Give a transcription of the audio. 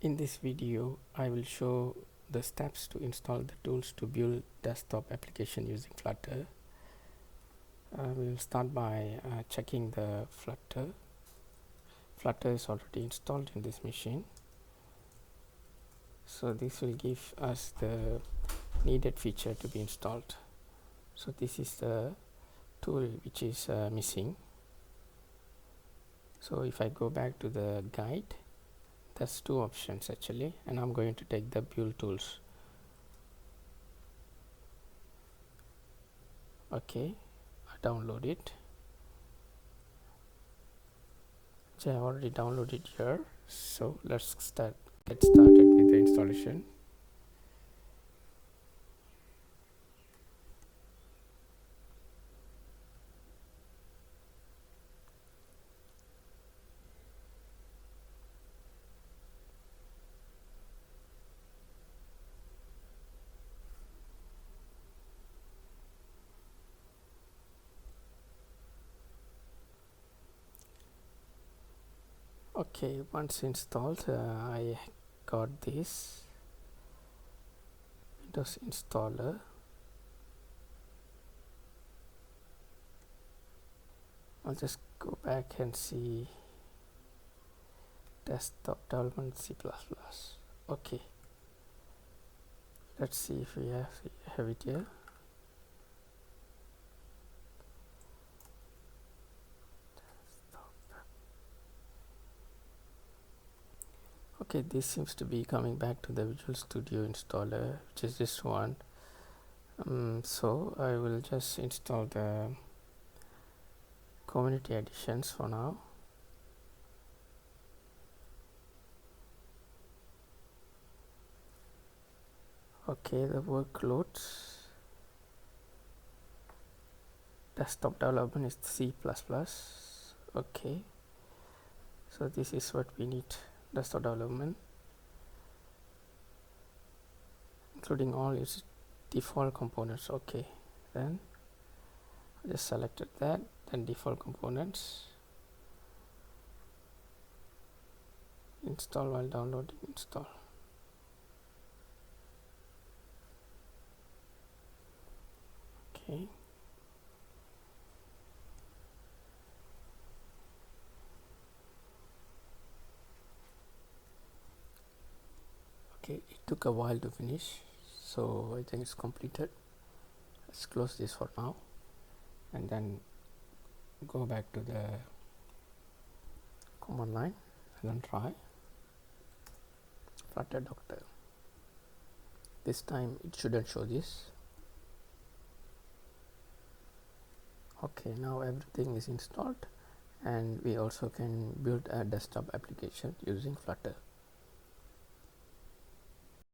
In this video, I will show the steps to install the tools to build desktop application using Flutter. We will start by checking the Flutter. Flutter is already installed in this machine. So this will give us the needed feature to be installed. So this is the tool which is missing. So if I go back to the guide, there's two options actually, and I'm going to take the build tools. Okay, I download it. So I already downloaded here, so let's get started with the installation. Okay, once installed, I got this Windows installer. I'll just go back and see desktop development C++. Okay, let's see if we have it here. Okay, this seems to be coming back to the Visual Studio installer, which is this one. So I will just install the community editions for now. Okay, the workloads. Desktop development is C++. Okay, so this is what we need. Desktop development, including all its default components. Okay, then I just selected that, then default components, install while downloading, install. Okay, it took a while to finish, so I think it's completed. Let's close this for now and then go back to the command line and then try Flutter Doctor. This time it shouldn't show this. Okay, now everything is installed and we also can build a desktop application using Flutter.